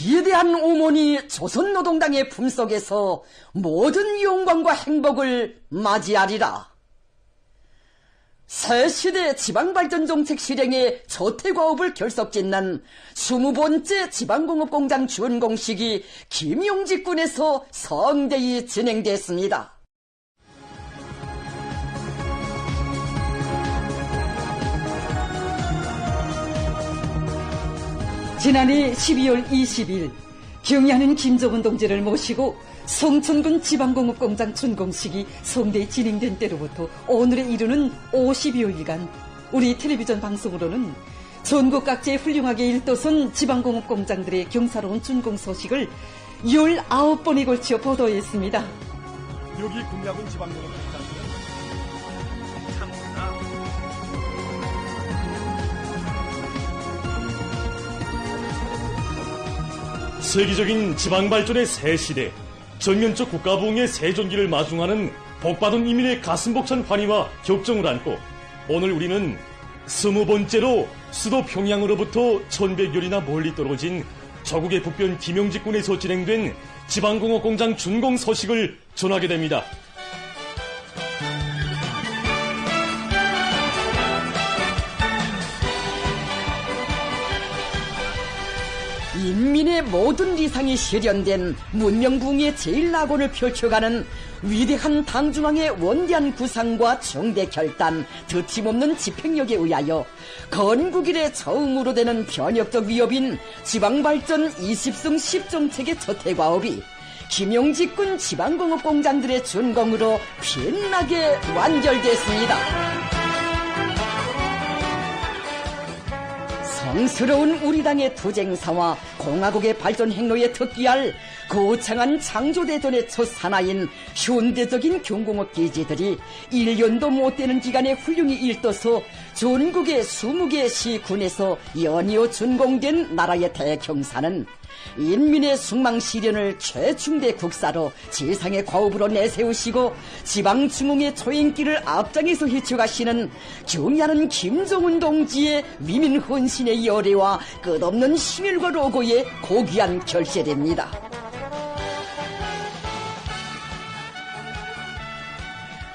위대한 오모니 조선노동당의 품속에서 모든 영광과 행복을 맞이하리라. 새시대 지방발전정책 실행의 저태과업을 결석짓는 20번째 지방공업공장 준공식이 김용직군에서 성대히 진행됐습니다. 지난해 12월 20일 경의하는 김정은 동지를 모시고 성천군 지방공업공장 준공식이 성대히 진행된 때로부터 오늘에 이르는 50여일간 우리 텔레비전 방송으로는 전국 각지의 훌륭하게 일도선 지방공업공장들의 경사로운 준공 소식을 19번에 걸쳐 보도했습니다. 여기 국야군 지방공업공장들은 참나 세계적인 지방발전의 새 시대, 전면적 국가부흥의 새존기를 마중하는 복받은 이민의 가슴 벅찬 환희와 격정을 안고 오늘 우리는 20번째로 수도 평양으로부터 1100여리나 멀리 떨어진 저국의 북변 김용직군에서 진행된 지방공업공장 준공 소식을 전하게 됩니다. 인민의 모든理想이 실현된 문명부흥의 제1낙원을 펼쳐가는 위대한 당중앙의 원대한 구상과 정대 결단, 드침없는 집행력에 의하여 건국일에 처음으로 되는 변혁적 위협인 지방발전 20승 10정책의 저태과업이 김용직군 지방공업공장들의 준공으로 빛나게 완결됐습니다. 성스러운 우리 당의 투쟁사와 공화국의 발전 행로에 특기할 거창한 창조대전의 첫 사나인 현대적인 경공업 기지들이 1년도 못 되는 기간에 훌륭히 일떠서 전국의 20개 시군에서 연이어 준공된 나라의 대경사는 인민의 숙망 실현을 최중대 국사로 지상의 과업으로 내세우시고 지방중흥의 초행길을 앞장에서 헤쳐가시는 경의하는 김정은 동지의 위민 헌신의 열애와 끝없는 힘일과 로고의 고귀한 결실입니다.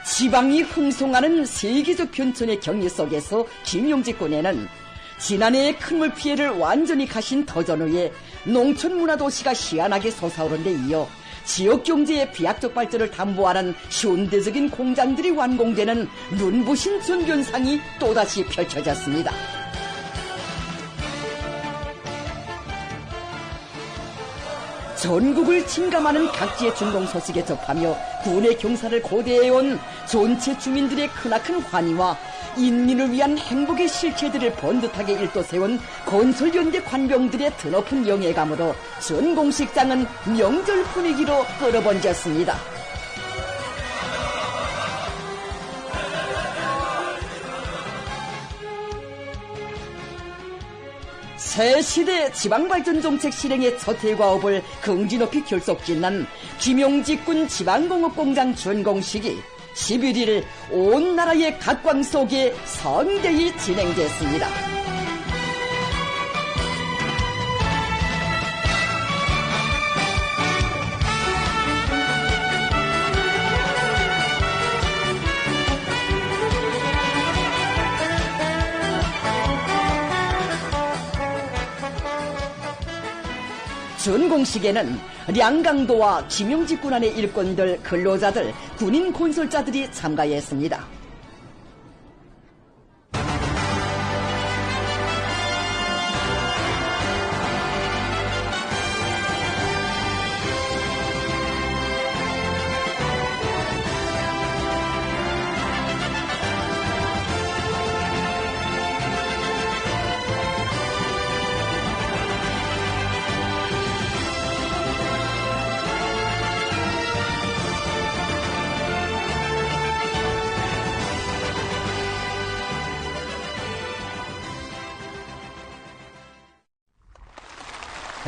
지방이 흥송하는 세계적 변천의 경리 속에서 김용직군에는 지난해의 큰 물 피해를 완전히 가신 터전후에 농촌문화도시가 희한하게 솟아오른 데 이어 지역경제의 비약적 발전을 담보하는 현대적인 공장들이 완공되는 눈부신 전변상이 또다시 펼쳐졌습니다. 전국을 침감하는 각지의 준공 소식에 접하며 군의 경사를 고대해온 전체 주민들의 크나큰 환희와 인민을 위한 행복의 실체들을 번듯하게 일도세운 건설연대 관병들의 드높은 영예감으로 준공식장은 명절 분위기로 끌어번졌습니다. 새시대 지방발전정책 실행의 저태과업을 긍지 높이 결속짓는 김용직군 지방공업공장 준공식이 11일 온 나라의 각광 속에 성대히 진행됐습니다. 준공식에는 량강도와 김용직군 안의 일꾼들, 근로자들, 군인 건설자들이 참가했습니다.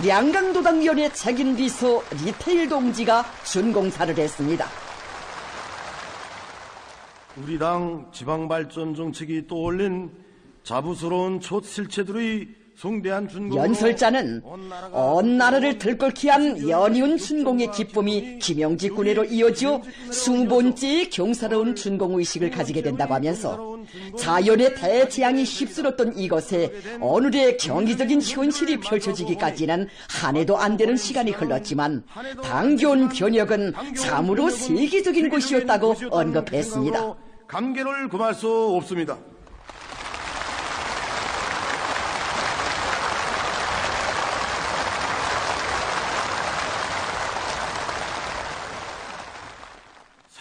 량강도당위원회 책임비서 리테일 동지가 준공사를 했습니다. 우리 당 지방발전 정책이 떠올린 자부스러운 첫 실체들의 송대한 준공으로 연설자는 온 나라를 들끓게 한 연이은 준공의 기쁨이 김영지 군회로 이어져 20번째의 경사로운 준공의식을 가지게 된다고 하면서 자연의 대재앙이 휩쓸었던 이것에 오늘의 경기적인 현실이 펼쳐지기까지는 한 해도 안 되는 시간이 흘렀지만 당겨온 변혁은 참으로 세계적인 것이었다고 언급했습니다. 감개를 금할 수 없습니다.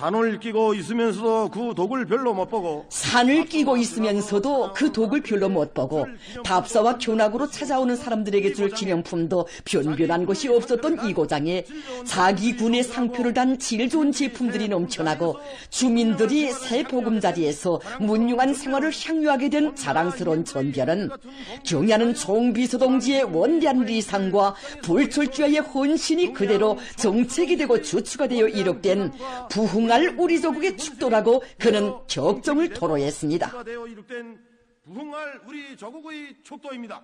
산을 끼고 있으면서도 그 독을 별로 못 보고 산을 끼고 있으면서도 그 독을 별로 못 보고 답사와 교낙으로 찾아오는 사람들에게 줄 기념품도 변변한 것이 없었던 이 고장에 자기 군의 상표를 단 질 좋은 제품들이 넘쳐나고 주민들이 새 보금자리에서 문융한 생활을 향유하게 된 자랑스러운 전별은 경야는 총비서동지의 원대한 리상과 불철주야의 헌신이 그대로 정책이 되고 주축가 되어 이룩된 부흥 우리 조국의 축도라고 그는 격정을 토로했습니다. 부흥할 우리 조국의 축도입니다.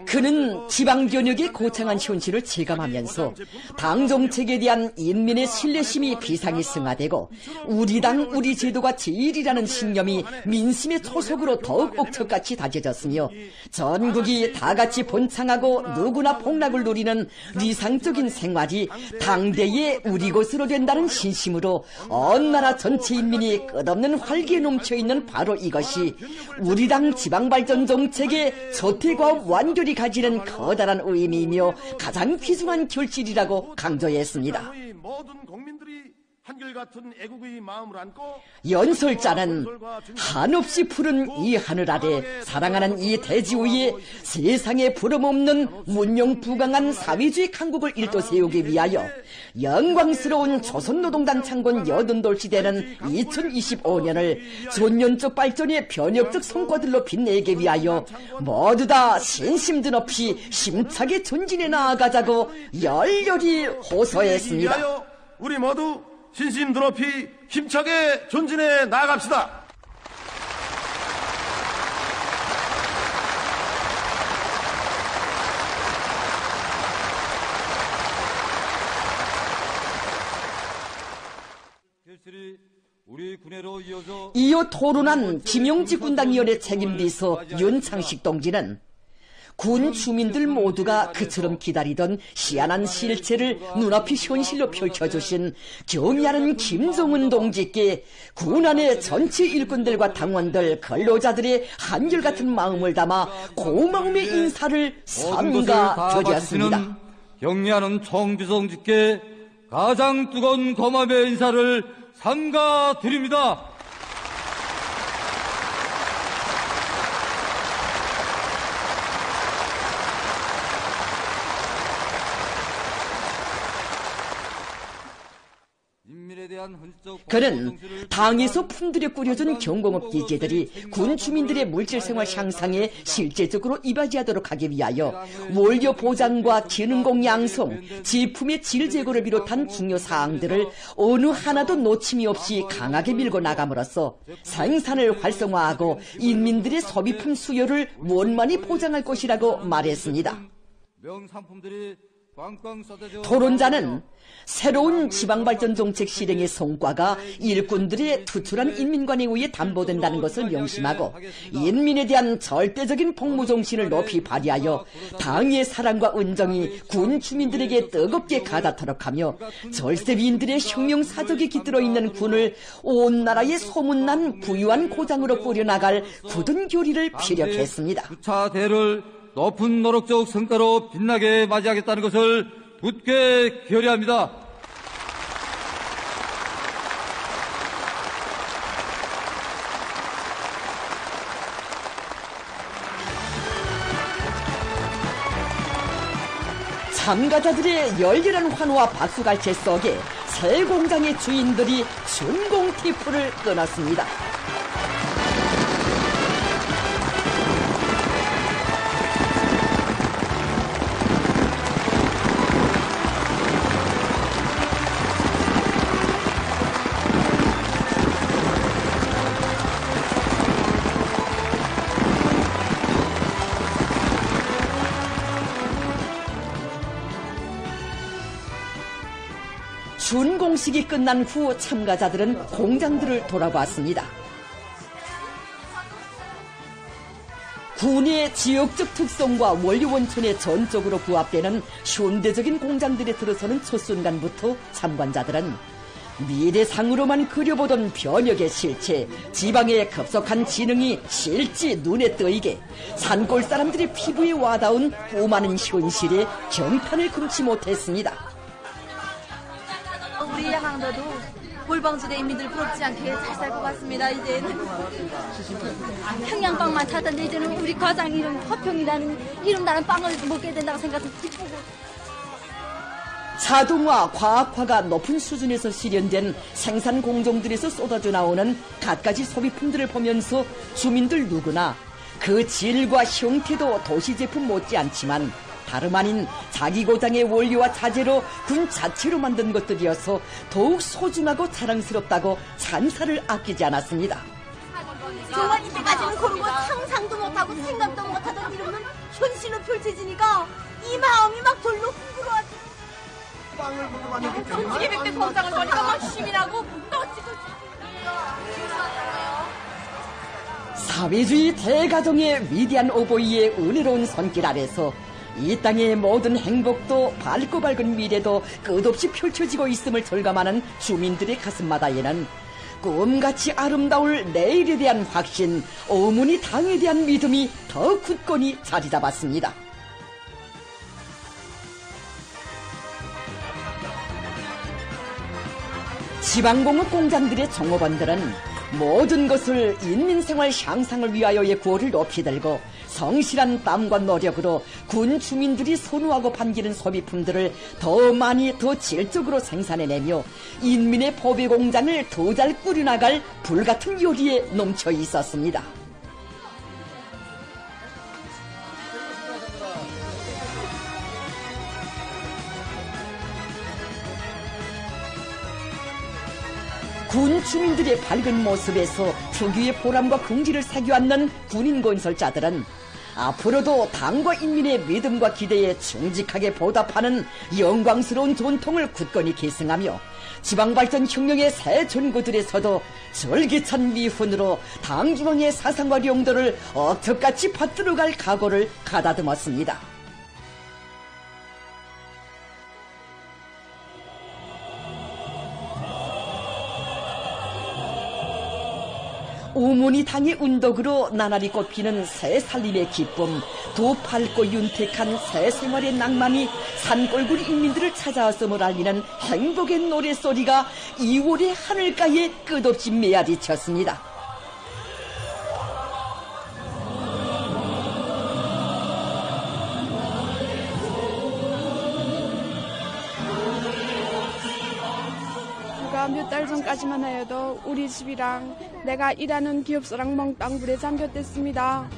그는 지방변혁의 고창한 현실을 체감하면서 당 정책에 대한 인민의 신뢰심이 비상이 승화되고 우리 당 우리 제도가 제일이라는 신념이 민심의 초석으로 더욱 옥석같이 다져졌으며 전국이 다같이 번창하고 누구나 복락을 누리는理想적인 생활이 당대의 우리 것으로 된다는 신심으로 온 나라 전체 인민이 끝없는 활기에 넘쳐있는 바로 이것이 우리 당 지방발전 정책의 저태과 완결히 가지는 커다란 의미이며 가장 귀중한 결실이라고 강조했습니다. 연설자는 한없이 푸른 이 하늘 아래 사랑하는 이 대지 위에 세상에 부름없는 문명부강한 사회주의 강국을 일도 세우기 위하여 영광스러운 조선노동당 창건 80돌 시대는 2025년을 전년적 발전의 변혁적 성과들로 빛내기 위하여 모두 다 신심든 없이 힘차게 전진해 나아가자고 열렬히 호소했습니다. 우리 모두 신심 드높이 힘차게 전진해 나아갑시다. 이어 토론한 김영지 군당위원회 책임비서 윤창식 동지는 군 주민들 모두가 그처럼 기다리던 희한한 실체를 눈앞이 현실로 펼쳐주신 경의하는 김정은 동지께 군 안의 전체 일꾼들과 당원들, 근로자들의 한결같은 마음을 담아 고마움의 인사를 삼가 드렸습니다. 경의하는 총비서동지께 가장 뜨거운 고마움의 인사를 삼가 드립니다. 그는 당에서 품들여 꾸려준 경공업 기계들이 군 주민들의 물질생활 향상에 실제적으로 이바지하도록 하기 위하여 원료 보장과 기능공 양성, 제품의 질 제고를 비롯한 중요 사항들을 어느 하나도 놓침이 없이 강하게 밀고 나감으로써 생산을 활성화하고 인민들의 소비품 수요를 원만히 보장할 것이라고 말했습니다. 토론자는 새로운 지방발전 정책 실행의 성과가 일꾼들의 투출한 인민관에 의해 담보된다는 것을 명심하고 인민에 대한 절대적인 복무정신을 높이 발휘하여 당의 사랑과 은정이 군 주민들에게 뜨겁게 가닿도록 하며 절세비인들의 혁명사적이 깃들어 있는 군을 온 나라에 소문난 부유한 고장으로 꾸려나갈 굳은 교리를 피력했습니다. 부차대를 높은 노력적 성과로 빛나게 맞이하겠다는 것을 굳게 결의합니다. 참가자들의 열렬한 환호와 박수갈채 속에 새 공장의 주인들이 준공 티프를 끊었습니다. 시상식이 끝난 후 참가자들은 공장들을 돌아봤습니다. 군의 지역적 특성과 원료 원천에 전적으로 부합되는 현대적인 공장들에 들어서는 첫 순간부터 참관자들은 미래상으로만 그려보던 변혁의 실체, 지방의 급속한 진흥이 실제 눈에 떠이게 산골 사람들의 피부에 와닿은 꼬마는 현실에 경탄을 금치 못했습니다. 우리 항도도 골방지대 인민들 부럽지 않게 잘 살 것 같습니다. 이제는 평양빵만 찾았는데 이제는 우리 과장 이름 화평이라는 이름 나는 빵을 먹게 된다고 생각해서 기쁘고. 자동화, 과학화가 높은 수준에서 실현된 생산 공정들에서 쏟아져 나오는 갖가지 소비품들을 보면서 주민들 누구나 그 질과 형태도 도시 제품 못지않지만 다름 아닌 자기 고장의 원료와 자재로 군 자체로 만든 것들이어서 더욱 소중하고 자랑스럽다고 찬사를 아끼지 않았습니다. 정말 이때까지는 그런 거 상상도 못하고 생각도 못하던 이름은 현실로 펼쳐지니까 이 마음이 막 절로 흥분하지. 빵을 먹어봤는데 솔직히 백대 공장을 보니까 막 힘이 나고 사회주의 대가정의 위대한 오보이의 은혜로운 손길 아래서 이 땅의 모든 행복도 밝고 밝은 미래도 끝없이 펼쳐지고 있음을 절감하는 주민들의 가슴마다에는 꿈같이 아름다울 내일에 대한 확신, 어머니 당에 대한 믿음이 더 굳건히 자리 잡았습니다. 지방공업 공장들의 종업원들은 모든 것을 인민생활 향상을 위하여의 구호를 높이 들고 성실한 땀과 노력으로 군 주민들이 선호하고 반기는 소비품들을 더 많이 더 질적으로 생산해내며 인민의 보배 공장을 더 잘 꾸려나갈 불같은 요리에 넘쳐 있었습니다. 군 주민들의 밝은 모습에서 특유의 보람과 긍지를 새겨안는 군인 건설자들은 앞으로도 당과 인민의 믿음과 기대에 충직하게 보답하는 영광스러운 전통을 굳건히 계승하며 지방발전 혁명의 새 전구들에서도 절기찬 미훈으로 당중앙의 사상과 용도를 억척같이 받들어갈 각오를 가다듬었습니다. 오모니 당의 운덕으로 나날이 꽃피는 새 살림의 기쁨, 더 밝고 윤택한 새 생활의 낭만이 산골굴 인민들을 찾아왔음을 알리는 행복의 노랫소리가 2월의 하늘가에 끝없이 메아리쳤습니다. 몇 달 전까지만 해도 우리 집이랑 내가 일하는 기업소랑 몽땅 불에 잠겼댔습니다.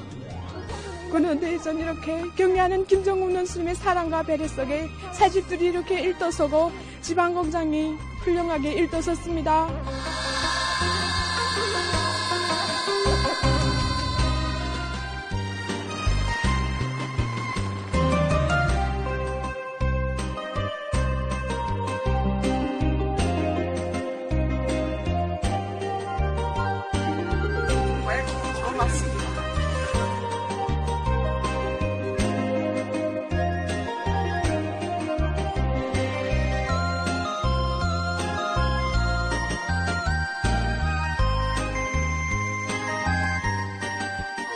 그런데 전 이렇게 경애하는 김정은 원수님의 사랑과 배려 속에 새 집들이 이렇게 일떠서고 지방공장이 훌륭하게 일떠섰습니다.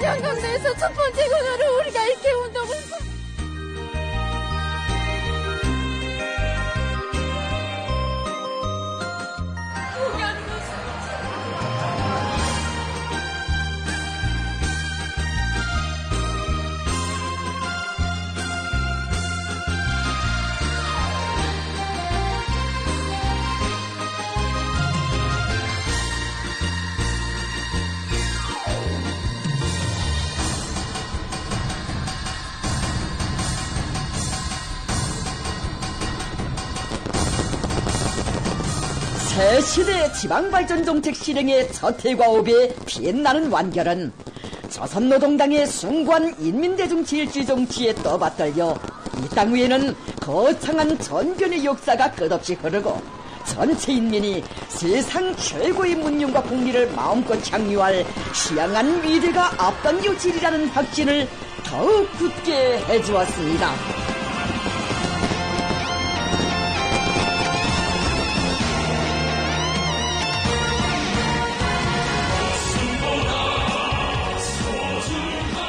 영광내에서 첫 번째 그날을 우리가 이렇게 운동을 새 시대 지방발전 정책 실행의 첫 해과업에 빛나는 완결은 조선노동당의 숭고한 인민대중질주 정치에 떠받들려 이 땅 위에는 거창한 전변의 역사가 끝없이 흐르고 전체 인민이 세상 최고의 문명과 공리를 마음껏 향유할 취향한 미래가 앞당겨지리라는 확신을 더욱 굳게 해주었습니다.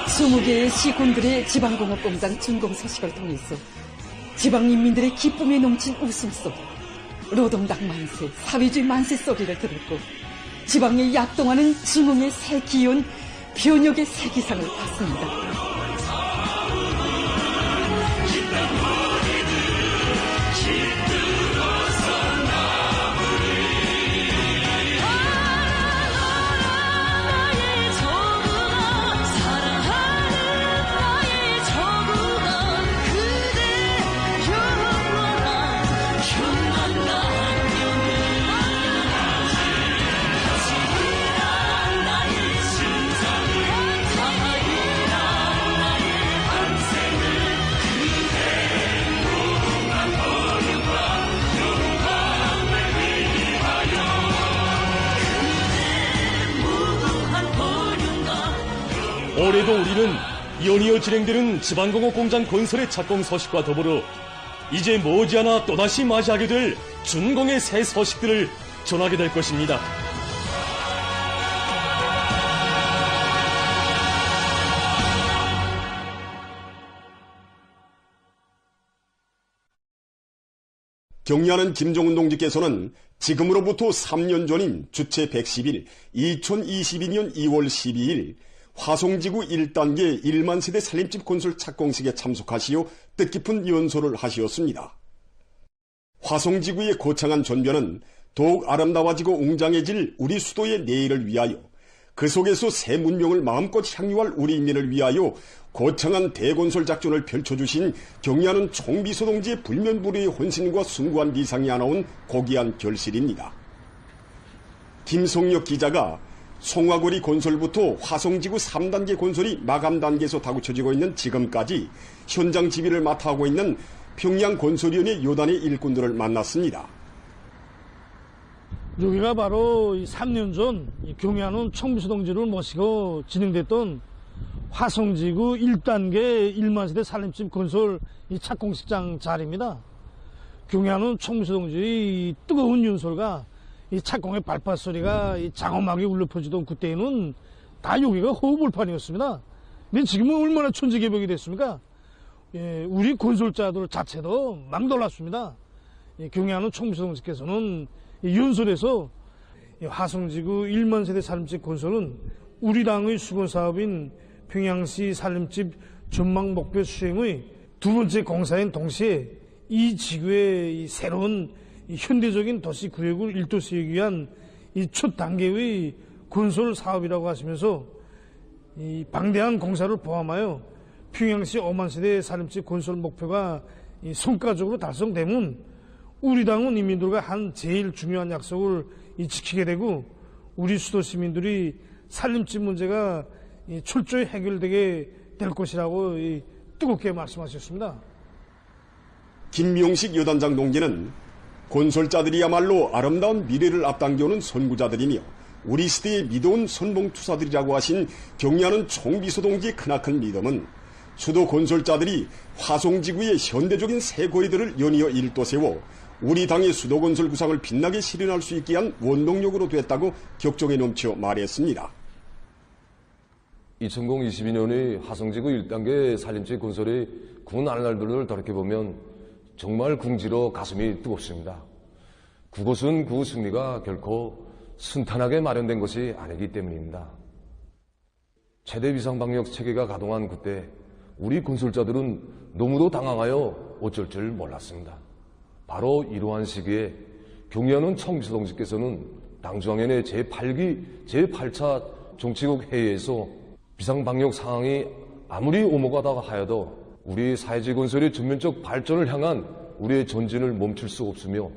스무 개의 시군들의 지방공업공장 준공 소식을 통해서 지방인민들의 기쁨에 넘친 웃음소리, 노동당 만세, 사회주의 만세 소리를 들었고 지방에 약동하는 증흥의 새 기운, 변혁의 새 기상을 봤습니다. 올해도 우리는 연이어 진행되는 지방공업 공장 건설의 착공 소식과 더불어 이제 머지않아 또다시 맞이하게 될 준공의 새 소식들을 전하게 될 것입니다. 경리하는 김정은 동지께서는 지금으로부터 3년 전인 주체 110일 2022년 2월 12일 화성지구 1단계 1만 세대 살림집 건설 착공식에 참석하시어 뜻깊은 연설을 하시었습니다. 화성지구의 거창한 전변은 더욱 아름다워지고 웅장해질 우리 수도의 내일을 위하여, 그 속에서 새 문명을 마음껏 향유할 우리 인민을 위하여 거창한 대건설 작전을 펼쳐주신 경리하는 총비서동지의 불면불의의 혼신과 숭고한 비상이 하나온 고귀한 결실입니다. 김성혁 기자가 송화거리 건설부터 화성지구 3단계 건설이 마감 단계에서 다구쳐지고 있는 지금까지 현장 지휘를 맡아 하고 있는 평양건설위원회 요단의 일꾼들을 만났습니다. 여기가 바로 3년 전 경리하는 총비서동지를 모시고 진행됐던 화성지구 1단계 1만 세대 살림집 건설 착공식장 자리입니다. 경리하는 총비서동지의 뜨거운 연설과 이 착공의 발파 소리가 장엄하게 울려 퍼지던 그때에는 다 여기가 호흡불판이었습니다. 근데 지금은 얼마나 천지개벽이 됐습니까? 우리 건설자들 자체도 막 놀랐습니다. 경리하는 총비서동지께서는 연설에서 화성지구 1만 세대 살림집 건설은 우리 당의 수건 사업인 평양시 살림집 전망 목표 수행의 두 번째 공사인 동시에 이 지구의 새로운 현대적인 도시 구역을 일도시하기 위한 이 첫 단계의 건설 사업이라고 하시면서 이 방대한 공사를 포함하여 평양시 5만 세대 살림집 건설 목표가 성과적으로 달성되면 우리 당은 인민들과 한 제일 중요한 약속을 지키게 되고 우리 수도 시민들이 살림집 문제가 철저히 해결되게 될 것이라고 뜨겁게 말씀하셨습니다. 김명식 여단장 동지는 건설자들이야말로 아름다운 미래를 앞당겨오는 선구자들이며 우리 시대의 믿어온 선봉투사들이라고 하신 경리하는 총비서동지의 크나큰 믿음은 수도 건설자들이 화성지구의 현대적인 새 거리들을 연이어 일도세워 우리 당의 수도 건설 구상을 빛나게 실현할 수 있게 한 원동력으로 됐다고 격정에 넘쳐 말했습니다. 2022년의 화성지구 1단계 살림집 건설의 군 날들을 돌이켜보면 정말 궁지로 가슴이 뜨겁습니다. 그곳은 그 승리가 결코 순탄하게 마련된 것이 아니기 때문입니다. 최대 비상방역 체계가 가동한 그때 우리 건설자들은 너무도 당황하여 어쩔 줄 몰랐습니다. 바로 이러한 시기에 경리하는 총비서동지께서는 당중앙위원회 제8차 정치국 회의에서 비상방역 상황이 아무리 오목하다 하여도 우리 사회주의 건설의 전면적 발전을 향한 우리의 전진을 멈출 수 없으며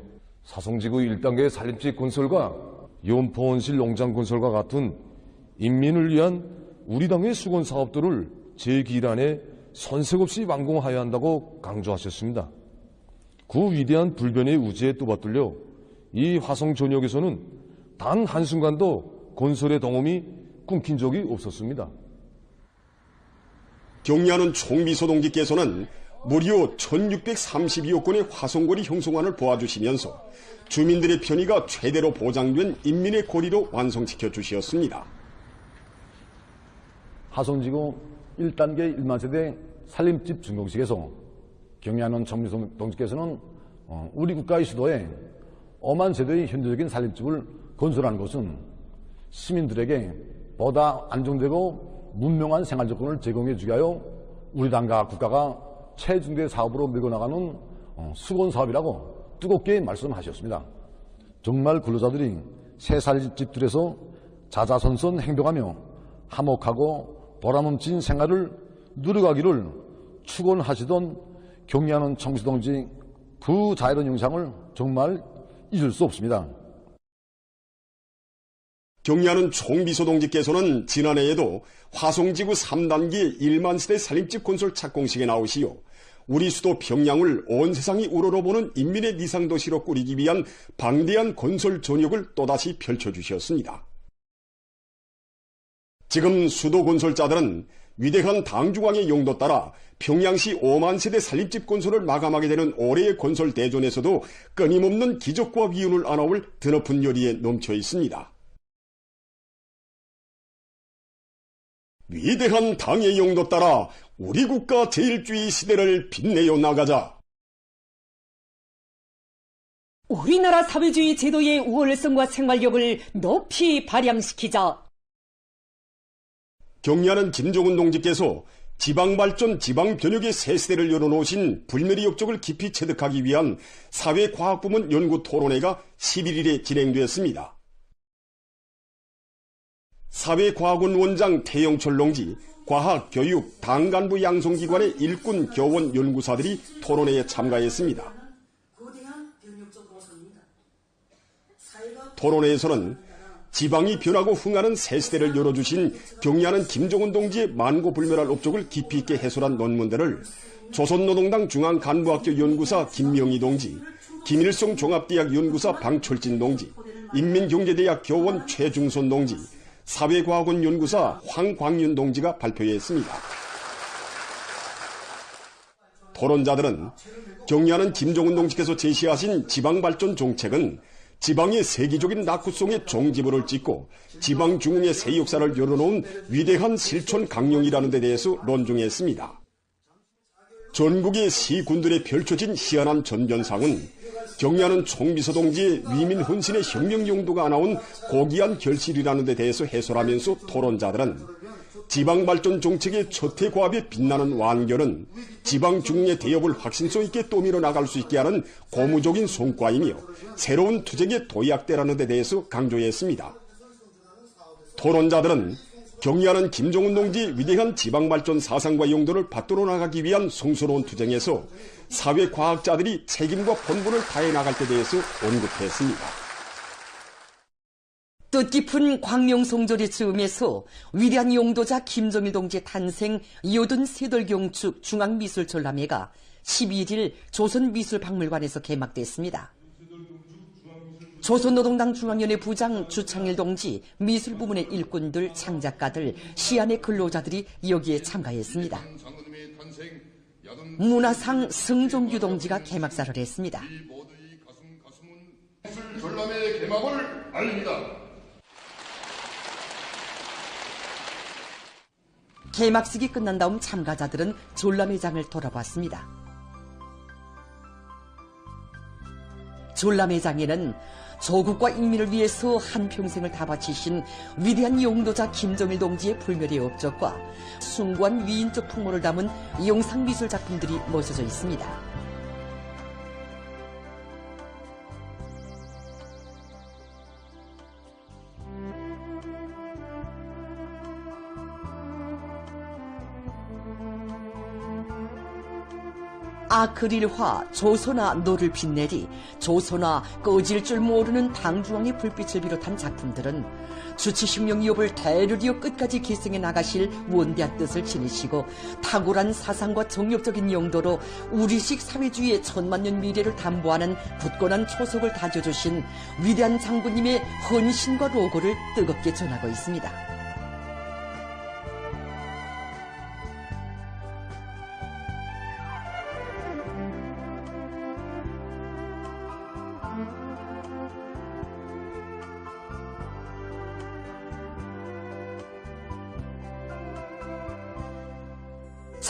사성지구 1단계 살림집 건설과 연포온실 농장 건설과 같은 인민을 위한 우리 당의 수건 사업들을 제2기일 손색 없이 완공하여야 한다고 강조하셨습니다. 그 위대한 불변의 우지에 떠받들려 이 화성 전역에서는 단 한순간도 건설의 동험이 끊긴 적이 없었습니다. 경리하는 총비서동지께서는 무려 1632억 건의 화성거리 형성안을 보아주시면서 주민들의 편의가 최대로 보장된 인민의 거리로 완성시켜 주셨습니다. 화성지구 1단계 1만 세대 살림집 준공식에서 경리하는 총비서동지께서는 우리 국가의 수도에 5만 세대의 현대적인 살림집을 건설하는 것은 시민들에게 보다 안정되고 문명한 생활 조건을 제공해 주기 위하여 우리 당과 국가가 최중대 사업으로 밀고 나가는 수건 사업이라고 뜨겁게 말씀하셨습니다. 정말 근로자들이 새 살림집들에서 자자손손 행동하며 화목하고 보람넘친 생활을 누려가기를 축원하시던 경리하는 총비서동지 그 자유로운 영상을 정말 잊을 수 없습니다. 경리하는 총비서동지께서는 지난해에도 화성지구 3단계 1만 세대 살림집 건설 착공식에 나오시어 우리 수도 평양을 온 세상이 우러러보는 인민의 니상도시로 꾸리기 위한 방대한 건설 전역을 또다시 펼쳐주셨습니다. 지금 수도 건설자들은 위대한 당중앙의 용도 따라 평양시 5만 세대 살림집 건설을 마감하게 되는 올해의 건설 대전에서도 끊임없는 기적과 위운을 안아올 드높은 열의에 넘쳐 있습니다. 위대한 당의 용도 따라 우리 국가 제일주의 시대를 빛내어 나가자. 우리나라 사회주의 제도의 우월성과 생활력을 높이 발扬시키자. 경리하는 김종훈 동지께서 지방발전, 지방변혁의 새 시대를 열어놓으신 불멸의 역적을 깊이 체득하기 위한 사회과학부문 연구토론회가 11일에 진행되었습니다. 사회과학원 원장 태영철 동지, 과학, 교육, 당 간부 양성기관의 일꾼, 교원, 연구사들이 토론회에 참가했습니다. 토론회에서는 지방이 변하고 흥하는 새 시대를 열어주신 경리하는 김종훈 동지의 만고불멸할 업적을 깊이 있게 해설한 논문들을 조선노동당 중앙간부학교 연구사 김명희 동지, 김일성 종합대학 연구사 방철진 동지, 인민경제대학 교원 최중선 동지, 사회과학원 연구사 황광윤 동지가 발표했습니다. 토론자들은 경리하는 김종훈 동지께서 제시하신 지방발전 정책은 지방의 세계적인 낙후송의 종지부를 찍고 지방 중흥의 새 역사를 열어놓은 위대한 실천 강령이라는 데 대해서 논중했습니다. 전국의 시군들에 펼쳐진 희한한 전변상은 경리하는 총비서동지의 위민 혼신의 혁명 용도가 나온 고귀한 결실이라는 데 대해서 해설하면서 토론자들은 지방발전 정책의 첫해과업에 빛나는 완결은 지방중흥의 대업을 확신성 있게 떠밀어 나갈 수 있게 하는 고무적인 성과이며 새로운 투쟁의 도약대라는 데 대해서 강조했습니다. 토론자들은 경리하는 김종훈 동지 위대한 지방발전 사상과 용도를 받들어 나가기 위한 성스러운 투쟁에서 사회과학자들이 책임과 본분을 다해 나갈 때 대해서 언급했습니다. 뜻깊은 광명송조리 즈음에서 위대한 용도자 김정일 동지의 탄생 요든 세돌경축 중앙미술전람회가 12일 조선미술박물관에서 개막됐습니다. 조선노동당 중앙위원회 부장 주창일 동지, 미술부문의 일꾼들, 창작가들, 시안의 근로자들이 여기에 참가했습니다. 문화상 승종규 동지가 개막사를 했습니다. 전람회 개막을 알립니다. 개막식이 끝난 다음 참가자들은 전람회장을 돌아봤습니다. 전람회장에는 조국과 인민을 위해서 한평생을 다 바치신 위대한 용도자 김정일 동지의 불멸의 업적과 숭고한 위인적 풍모를 담은 영상미술 작품들이 모셔져 있습니다. 아크릴화 조소나 노를 빛내리 조소나 꺼질 줄 모르는 당중왕의 불빛을 비롯한 작품들은 주치식량 위협을 대르리어 끝까지 계승해 나가실 원대한 뜻을 지니시고 탁월한 사상과 정력적인 용도로 우리식 사회주의의 천만년 미래를 담보하는 굳건한 초석을 다져주신 위대한 장군님의 헌신과 로고를 뜨겁게 전하고 있습니다.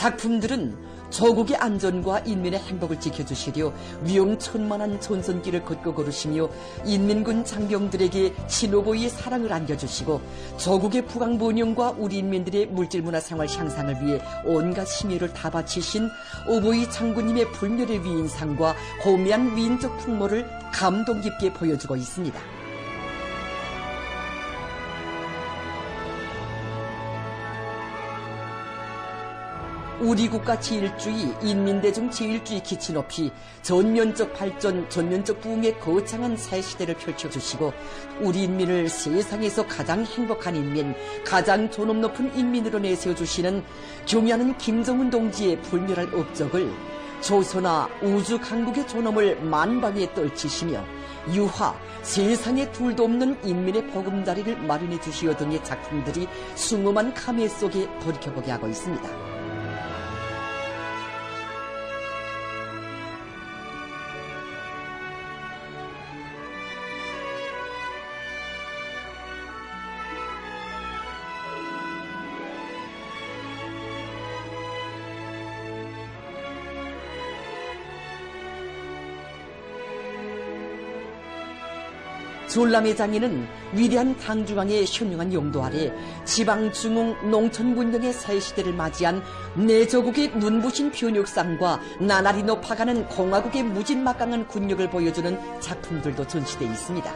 작품들은 조국의 안전과 인민의 행복을 지켜주시려 위험천만한 전선길을 걷고 걸으시며 인민군 장병들에게 신호보이의 사랑을 안겨주시고 조국의 부강번영과 우리 인민들의 물질문화 생활 향상을 위해 온갖 심혈을 다 바치신 오보이 장군님의 불멸의 위인상과 고미한 위인적 풍모를 감동 깊게 보여주고 있습니다. 우리 국가 제일주의, 인민대중 제일주의 기치 높이 전면적 발전, 전면적 부흥의 거창한 새 시대를 펼쳐주시고 우리 인민을 세상에서 가장 행복한 인민, 가장 존엄 높은 인민으로 내세워주시는 경의하는 김정은 동지의 불멸할 업적을 조선아 우주 강국의 존엄을 만방에 떨치시며 유화, 세상에 둘도 없는 인민의 보금자리를 마련해 주시어 등의 작품들이 숭엄한 감회 속에 돌이켜보게 하고 있습니다. 전람회 장인은 위대한 당중왕의 현명한 용도 아래 지방중흥 농촌군영의 새 시대를 맞이한 내조국의 눈부신 변혁상과 나날이 높아가는 공화국의 무진막강한 군력을 보여주는 작품들도 전시되어 있습니다.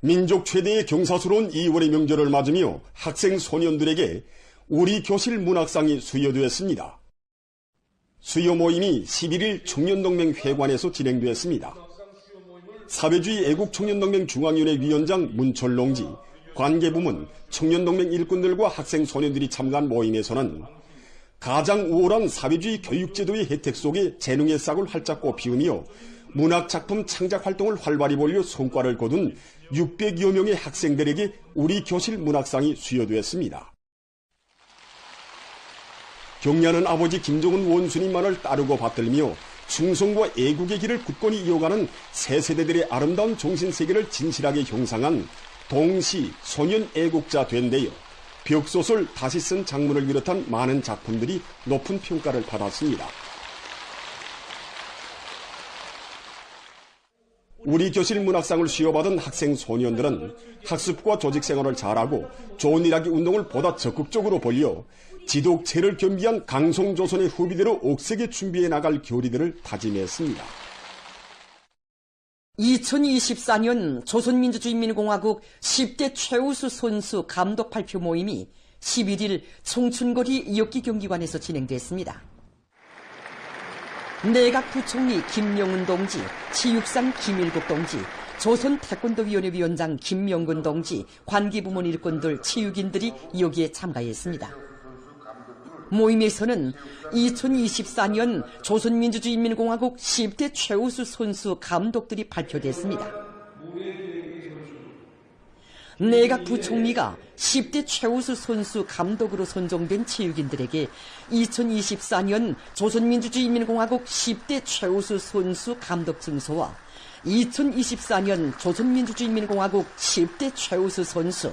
민족 최대의 경사스러운 2월의 명절을 맞으며 학생 소년들에게 우리 교실 문학상이 수여되었습니다. 수요 모임이 11일 청년동맹 회관에서 진행되었습니다. 사회주의 애국청년동맹 중앙위원회 위원장 문철롱지, 관계부문, 청년동맹 일꾼들과 학생 소년들이 참가한 모임에서는 가장 우월한 사회주의 교육제도의 혜택 속에 재능의 싹을 활짝 꽃피우며 문학작품 창작활동을 활발히 벌여 성과를 거둔 600여 명의 학생들에게 우리 교실 문학상이 수여되었습니다. 경리하는 아버지 김정은 원수님만을 따르고 받들며 충성과 애국의 길을 굳건히 이어가는 새 세대들의 아름다운 정신세계를 진실하게 형상한 동시 소년 애국자 된대요. 벽소설 다시 쓴 장문을 비롯한 많은 작품들이 높은 평가를 받았습니다. 우리 교실 문학상을 수여받은 학생 소년들은 학습과 조직생활을 잘하고 좋은 일하기 운동을 보다 적극적으로 벌여 지독체를 겸비한 강성조선의 후비대로 옥색에 준비해 나갈 교리들을 다짐했습니다. 2024년 조선민주주의인민공화국 10대 최우수 선수 감독 발표 모임이 11일 청춘거리 이옥기 경기관에서 진행됐습니다. 내각부총리 김영은 동지, 치육상 김일국 동지, 조선태권도위원회 위원장 김명근 동지, 관계부문 일꾼들, 체육인들이 여기에 참가했습니다. 모임에서는 2024년 조선민주주의인민공화국 10대 최우수 선수 감독들이 발표됐습니다. 내각 부총리가 10대 최우수 선수 감독으로 선정된 체육인들에게 2024년 조선민주주의인민공화국 10대 최우수 선수 감독 증서와 2024년 조선민주주의인민공화국 10대 최우수 선수,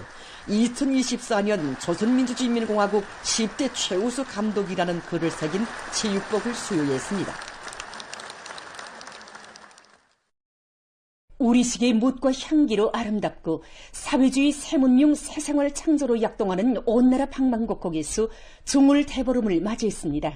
2024년 조선민주주의인민공화국 10대 최우수 감독이라는 글을 새긴 체육복을 수여했습니다. 우리식의 못과 향기로 아름답고 사회주의 새문명 새생활 창조로 약동하는 온나라 방방곡곡에서 중울 대보름을 맞이했습니다.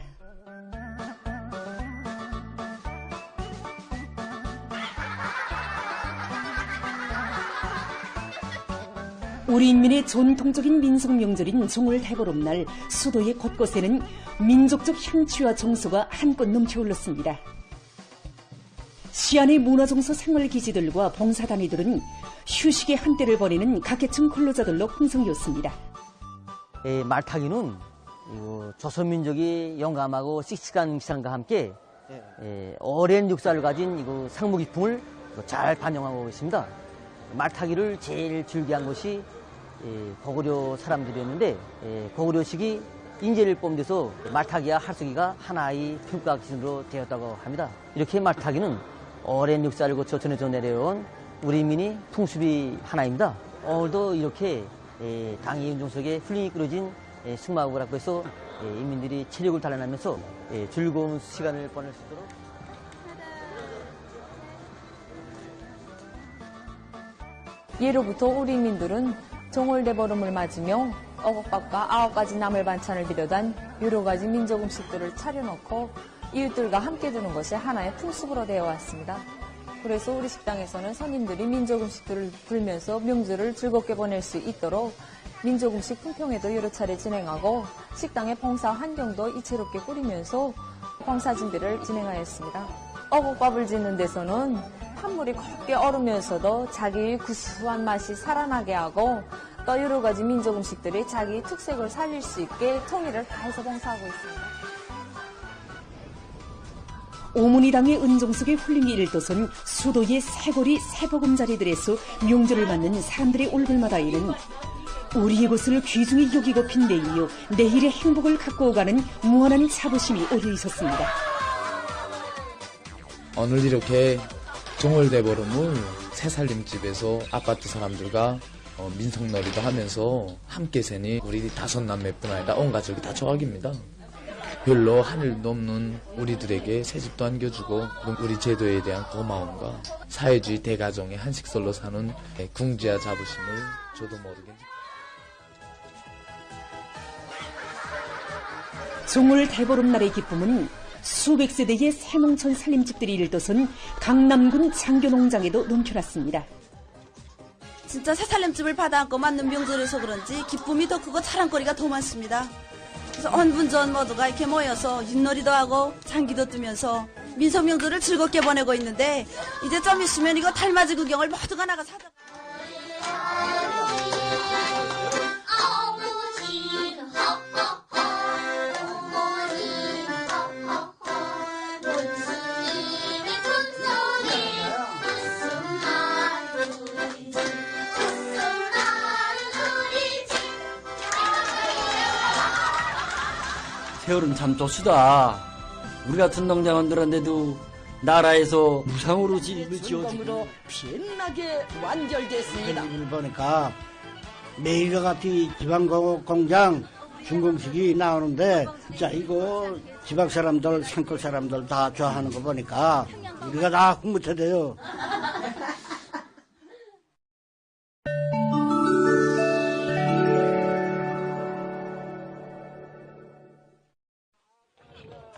우리 인민의 전통적인 민속 명절인 종을 대보름날 수도의 곳곳에는 민족적 향취와 정서가 한껏 넘쳐 흘렀습니다. 시안의 문화정서 생활기지들과 봉사단위들은 휴식의 한때를 보내는 각계층 근로자들로 풍성이었습니다. 말타기는 조선민족이 영감하고 씩씩한 기상과 함께 오랜 역사를 가진 상무 기풍을 잘 반영하고 있습니다. 말타기를 제일 즐겨한 것이 고구려 사람들이었는데 고구려식이 인재를 뽐내서 말타기와 har서기가 하나의 평가 기준으로 되었다고 합니다. 이렇게 말타기는 오랜 역사를 거쳐 전해져 내려온 우리 민의 풍습이 하나입니다. 오늘도 이렇게 당의 운동 속에 훌륭히 꾸려진 승마곡을 갖고 해서 인민들이 체력을 단련하면서 즐거운 시간을 보낼 수 있도록 예로부터 우리 인민들은 종월대보름을 맞으며 어곡밥과 9가지 나물 반찬을 비롯한 여러 가지 민족 음식들을 차려놓고 이웃들과 함께 드는 것이 하나의 풍습으로 되어 왔습니다. 그래서 우리 식당에서는 손님들이 민족 음식들을 불면서 명절을 즐겁게 보낼 수 있도록 민족 음식 품평회도 여러 차례 진행하고 식당의 봉사 환경도 이채롭게 꾸리면서 봉사 준비를 진행하였습니다. 어곡밥을 짓는 데서는 판물이 곱게 얼으면서도 자기의 구수한 맛이 살아나게 하고 또 여러 가지 민족 음식들이 자기의 특색을 살릴 수 있게 통일을 다해서 봉사하고 있습니다. 오문이당의 은종 속에 훌륭히 일도선 수도의 새고리 새보금자리들에서 명절을 맞는 사람들의 얼굴마다에는 우리의 것을 귀중히 여기고 빈대이요 내일의 행복을 갖고 오가는 무한한 자부심이 어려 있었습니다. 오늘 이렇게 종월대보름을 새살림집에서 아파트 사람들과 민속놀이도 하면서 함께 세니 우리 5남매뿐 아니라 온 가족이 다 조각입니다. 별로 하늘 넘는 우리들에게 새집도 안겨주고 우리 제도에 대한 고마움과 사회주의 대가정의 한식설로 사는 궁지와 자부심을 저도 모르게 종월 대보름날의 기쁨은 수백 세대의 새농촌 살림집들이 일도선 강남군 장교농장에도 넘쳐났습니다. 진짜 새살림집을 받아안고 맞는 명절에서 그런지 기쁨이 더 크고 자랑거리가 더 많습니다. 그래서 온 분전 모두가 이렇게 모여서 윷놀이도 하고 장기도 뜨면서 민속 명절을 즐겁게 보내고 있는데 이제 좀 있으면 이거 달맞이 구경을 모두가 나가서 하다. 세월은 참 좋수다. 우리 같은 농장원들한테도 나라에서 무상으로 집을 지어주고 빛나게 완결됐습니다. 이걸 보니까 매일과 같이 지방공장 준공식이 나오는데 진짜 이거 지방 사람들, 산골 사람들 다 좋아하는 거 보니까 우리가 다 흐뭇해져요.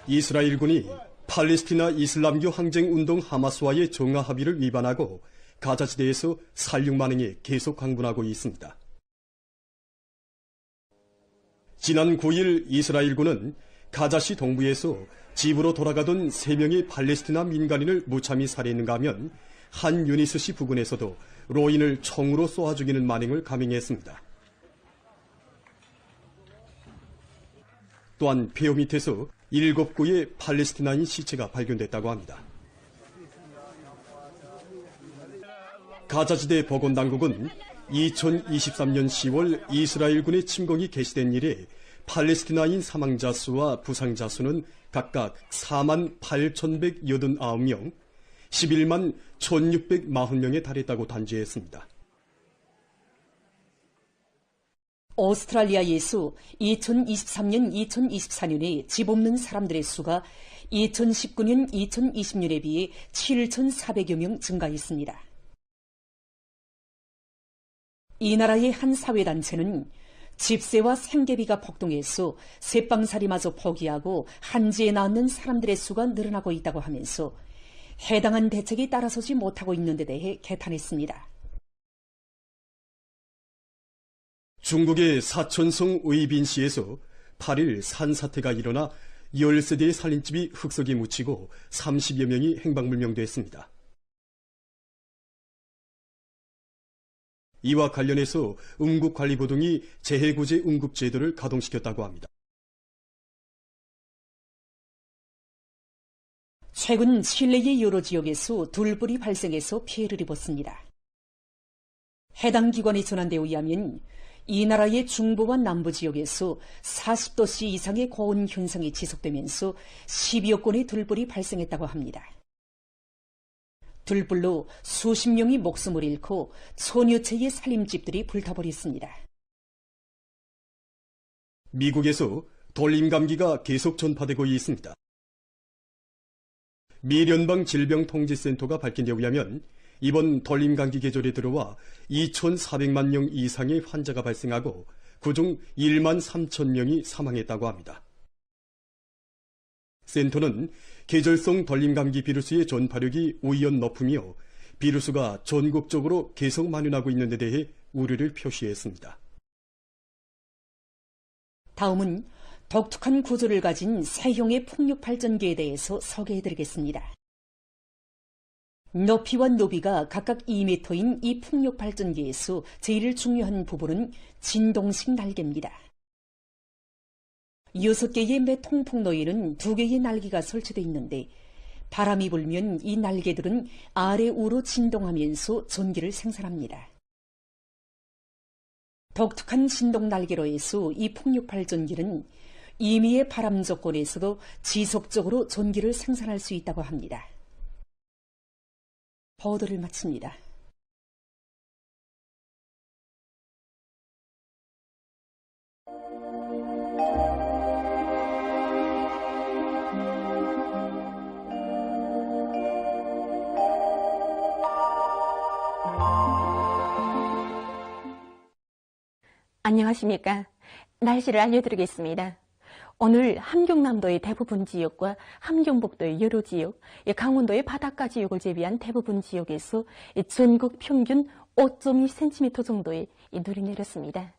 이스라엘군이 팔레스티나 이슬람교 항쟁운동 하마스와의 정화 합의를 위반하고 가자지대에서 살육만 행에 계속 강군하고 있습니다. 지난 9일 이스라엘군은 가자시 동부에서 집으로 돌아가던 3명의 팔레스티나 민간인을 무참히 살해했는가 하면 한 유니스시 부근에서도 로인을 총으로 쏘아 죽이는 만행을 감행했습니다. 또한 폐허 밑에서 7구의 팔레스티나인 시체가 발견됐다고 합니다. 가자지대 보건당국은 2023년 10월 이스라엘군의 침공이 개시된 이래 팔레스티나인 사망자 수와 부상자 수는 각각 4만 8,189명, 11만 1,640명에 달했다고 단죄했습니다. 오스트랄리아에서 2023년, 2024년에 집 없는 사람들의 수가 2019년, 2020년에 비해 7,400여 명 증가했습니다. 이 나라의 한 사회단체는 집세와 생계비가 폭등해서 새빵살이마저 포기하고 한지에 낳는 사람들의 수가 늘어나고 있다고 하면서 해당한 대책이 따라서지 못하고 있는 데 대해 개탄했습니다. 중국의 사천성 의빈시에서 8일 산사태가 일어나 10세대의 살림집이 흙석이 묻히고 30여 명이 행방불명됐습니다. 이와 관련해서 응급관리부 등이 재해구제 응급제도를 가동시켰다고 합니다. 최근 실내의 여러 지역에서 돌불이 발생해서 피해를 입었습니다. 해당 기관의 전환대에 의하면 이 나라의 중부와 남부 지역에서 40도씨 이상의 고온 현상이 지속되면서 10여 건의 들불이 발생했다고 합니다. 들불로 수십 명이 목숨을 잃고 천여 채의 살림집들이 불타버렸습니다. 미국에서 돌림감기가 계속 전파되고 있습니다. 미 연방 질병통제센터가 밝힌 데 의하면 이번 돌림감기 계절에 들어와 2,400만 명 이상의 환자가 발생하고 그중 1만 3천 명이 사망했다고 합니다. 센터는 계절성 돌림감기 비루스의 전파력이 우연 높으며 비루스가 전국적으로 계속 만연하고 있는 데 대해 우려를 표시했습니다. 다음은 독특한 구조를 가진 세형의 풍력발전기에 대해서 소개해드리겠습니다. 높이와 너비가 각각 2m인 이 풍력발전기에서 제일 중요한 부분은 진동식 날개입니다. 6개의 매 통풍로에는 2개의 날개가 설치되어 있는데 바람이 불면 이 날개들은 아래 우로 진동하면서 전기를 생산합니다. 독특한 진동 날개로 해서 이 풍력발전기는 임의의 바람 조건에서도 지속적으로 전기를 생산할 수 있다고 합니다. 보도를 마칩니다. 안녕하십니까. 날씨를 알려드리겠습니다. 오늘 함경남도의 대부분 지역과 함경북도의 여러 지역, 강원도의 바닷가 지역을 제외한 대부분 지역에서 전국 평균 5.2cm 정도의 눈이 내렸습니다.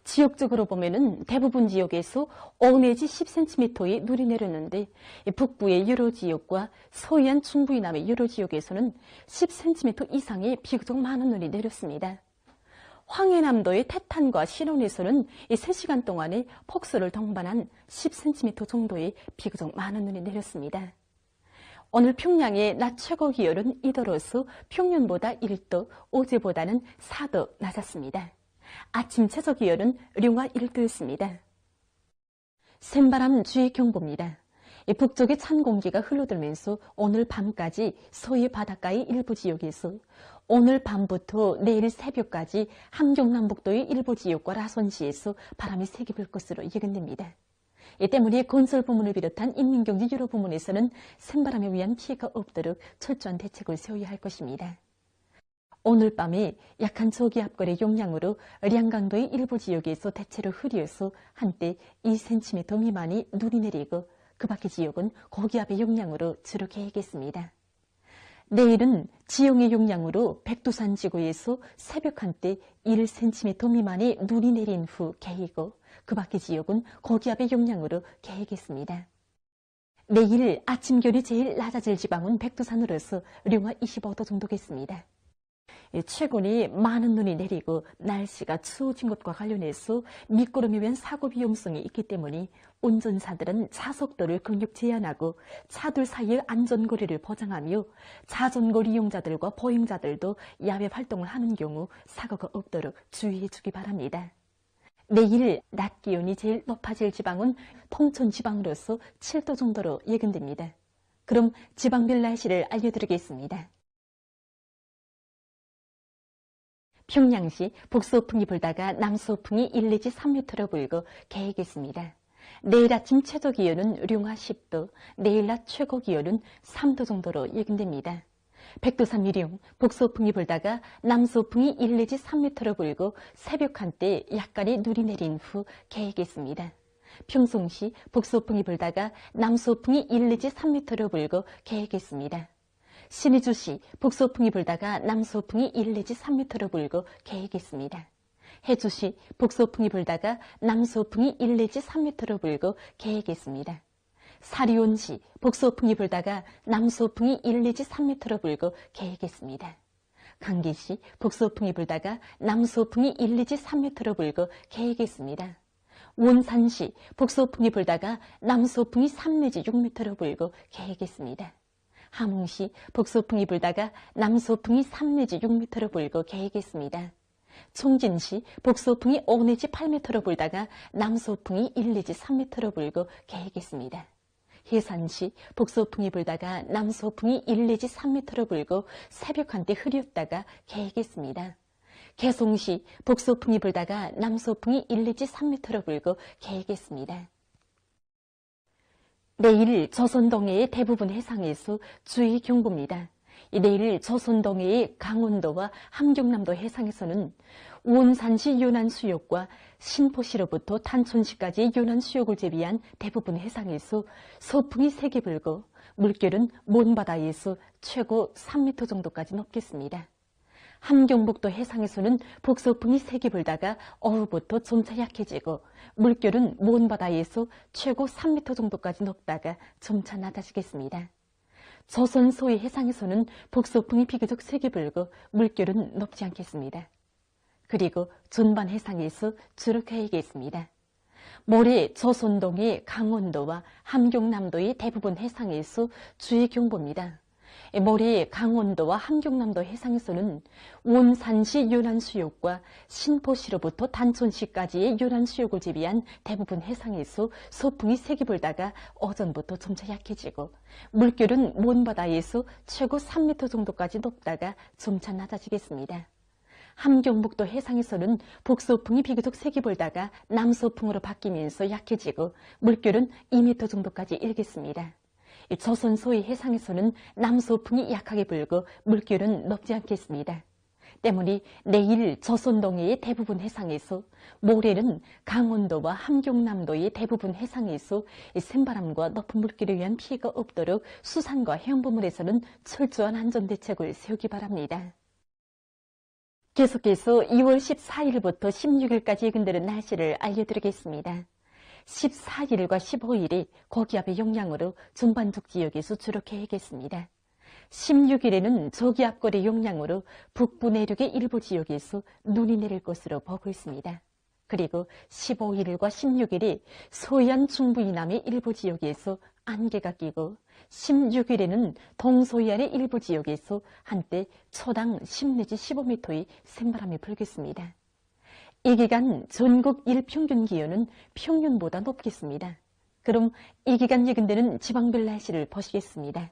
지역적으로 보면은 대부분 지역에서 5 내지 10cm의 눈이 내렸는데 북부의 여러 지역과 서해안 중부 이남의 여러 지역에서는 10cm 이상의 비교적 많은 눈이 내렸습니다. 황해남도의 태탄과 신원에서는 3시간 동안에 폭설을 동반한 10cm 정도의 비교적 많은 눈이 내렸습니다. 오늘 평양의 낮 최고 기온은 이더러서 평년보다 1도, 어제보다는 4도 낮았습니다. 아침 최저 기온은 룡화 1도였습니다. 샘바람 주의 경보입니다. 북쪽의 찬 공기가 흘러들면서 오늘 밤까지 서해 바닷가의 일부 지역에서 오늘 밤부터 내일 새벽까지 함경남북도의 일부 지역과 라선시에서 바람이 세게 불 것으로 예견됩니다. 이 때문에 건설 부문을 비롯한 인민경제 여러 부문에서는 샘바람에 의한 피해가 없도록 철저한 대책을 세워야 할 것입니다. 오늘 밤에 약한 저기압골의 영향으로 량강도의 일부 지역에서 대체로 흐려서 한때 2cm 미만이 눈이 내리고 그 밖의 지역은 고기압의 영향으로 주로 개겠습니다. 내일은 지형의 영향으로 백두산 지구에서 새벽 한때 1cm 미만의 눈이 내린 후 개이고 그 밖의 지역은 고기압의 영향으로 개겠습니다. 내일 아침 기온이 제일 낮아질 지방은 백두산으로서 룡화 25도 정도겠습니다. 최근에 많은 눈이 내리고 날씨가 추워진 것과 관련해서 미끄럼에 의한 사고 위험성이 있기 때문에 운전사들은 차속도를 근육 제한하고 차들 사이의 안전거리를 보장하며 자전거 이용자들과 보행자들도 야외 활동을 하는 경우 사고가 없도록 주의해 주기 바랍니다. 내일 낮 기온이 제일 높아질 지방은 통천 지방으로서 7도 정도로 예견됩니다. 그럼 지방별 날씨를 알려드리겠습니다. 평양시 북서풍이 불다가 남서풍이 1 내지 3m로 불고 개겠습니다. 내일 아침 최저 기온은 룡화 10도, 내일 낮 최고 기온은 3도 정도로 예견됩니다. 백두산 미령, 북서풍이 불다가 남서풍이 1 내지 3m로 불고 새벽 한때 약간의 눈이 내린 후 개겠습니다. 평송시 북서풍이 불다가 남서풍이 1 내지 3m로 불고 개겠습니다. 신의주시 북서풍이 불다가 남서풍이 1 내지 3m로 불고 개겠습니다. 해주시 북소풍이 불다가 남소풍이 1 내지 3m로 불고 개겠습니다. 사리온시 북소풍이 불다가 남소풍이 1 내지 3m로 불고 개겠습니다. 강기시 북소풍이 불다가 남소풍이 1 내지 3m로 불고 개겠습니다. 원산시 북소풍이 불다가 남소풍이 3 내지 6m로 불고 개겠습니다. 함흥시 북소풍이 불다가 남소풍이 3 내지 6m로 불고 개겠습니다. 총진시 북소풍이 5 내지 8m로 불다가 남소풍이 1 내지 3m로 불고 개겠습니다. 해산시 북소풍이 불다가 남소풍이 1 내지 3m로 불고 새벽 한때 흐렸다가 개겠습니다. 개송시 북소풍이 불다가 남소풍이 1 내지 3m로 불고 개겠습니다. 내일 조선동해의 대부분 해상에서 주의 경보입니다. 내일 조선동해의 강원도와 함경남도 해상에서는 원산시 요난수욕과 신포시로부터 탄촌시까지의 요난수욕을 제비한 대부분 해상에서 서풍이 세게 불고 물결은 먼바다에서 최고 3m 정도까지 높겠습니다. 함경북도 해상에서는 북서풍이 세게 불다가 오후부터 점차 약해지고 물결은 먼바다에서 최고 3m 정도까지 높다가 점차 낮아지겠습니다. 조선 소위 해상에서는 북서풍이 비교적 세게 불고 물결은 높지 않겠습니다. 그리고 전반 해상에서 주로 개이겠습니다. 모레 조선동해 강원도와 함경남도의 대부분 해상에서 주의 경보입니다. 모레 강원도와 함경남도 해상에서는 원산시 요난수욕과 신포시로부터 단촌시까지의 요난수욕을 제비한 대부분 해상에서 서풍이 세게 불다가 오전부터 점차 약해지고 물결은 먼바다에서 최고 3m 정도까지 높다가 점차 낮아지겠습니다. 함경북도 해상에서는 북서풍이 비교적 세게 불다가 남서풍으로 바뀌면서 약해지고 물결은 2m 정도까지 일겠습니다. 조선 소위 해상에서는 남서풍이 약하게 불고 물결은 높지 않겠습니다. 때문에 내일 조선동해의 대부분 해상에서, 모레는 강원도와 함경남도의 대부분 해상에서 센바람과 높은 물결에 의한 피해가 없도록 수산과 해운부문에서는 철저한 안전대책을 세우기 바랍니다. 계속해서 2월 14일부터 16일까지 근들은 날씨를 알려드리겠습니다. 14일과 15일이 고기압의 영향으로 전반적 지역에서 주로 개겠습니다. 16일에는 저기압골의 영향으로 북부 내륙의 일부 지역에서 눈이 내릴 것으로 보고 있습니다. 그리고 15일과 16일이 서해안 중부 이남의 일부 지역에서 안개가 끼고 16일에는 동서해안의 일부 지역에서 한때 초당 10 내지 15m의 센바람이 불겠습니다. 이 기간 전국 일평균 기온은 평년보다 높겠습니다. 그럼 이 기간 예근되는 지방별 날씨를 보시겠습니다.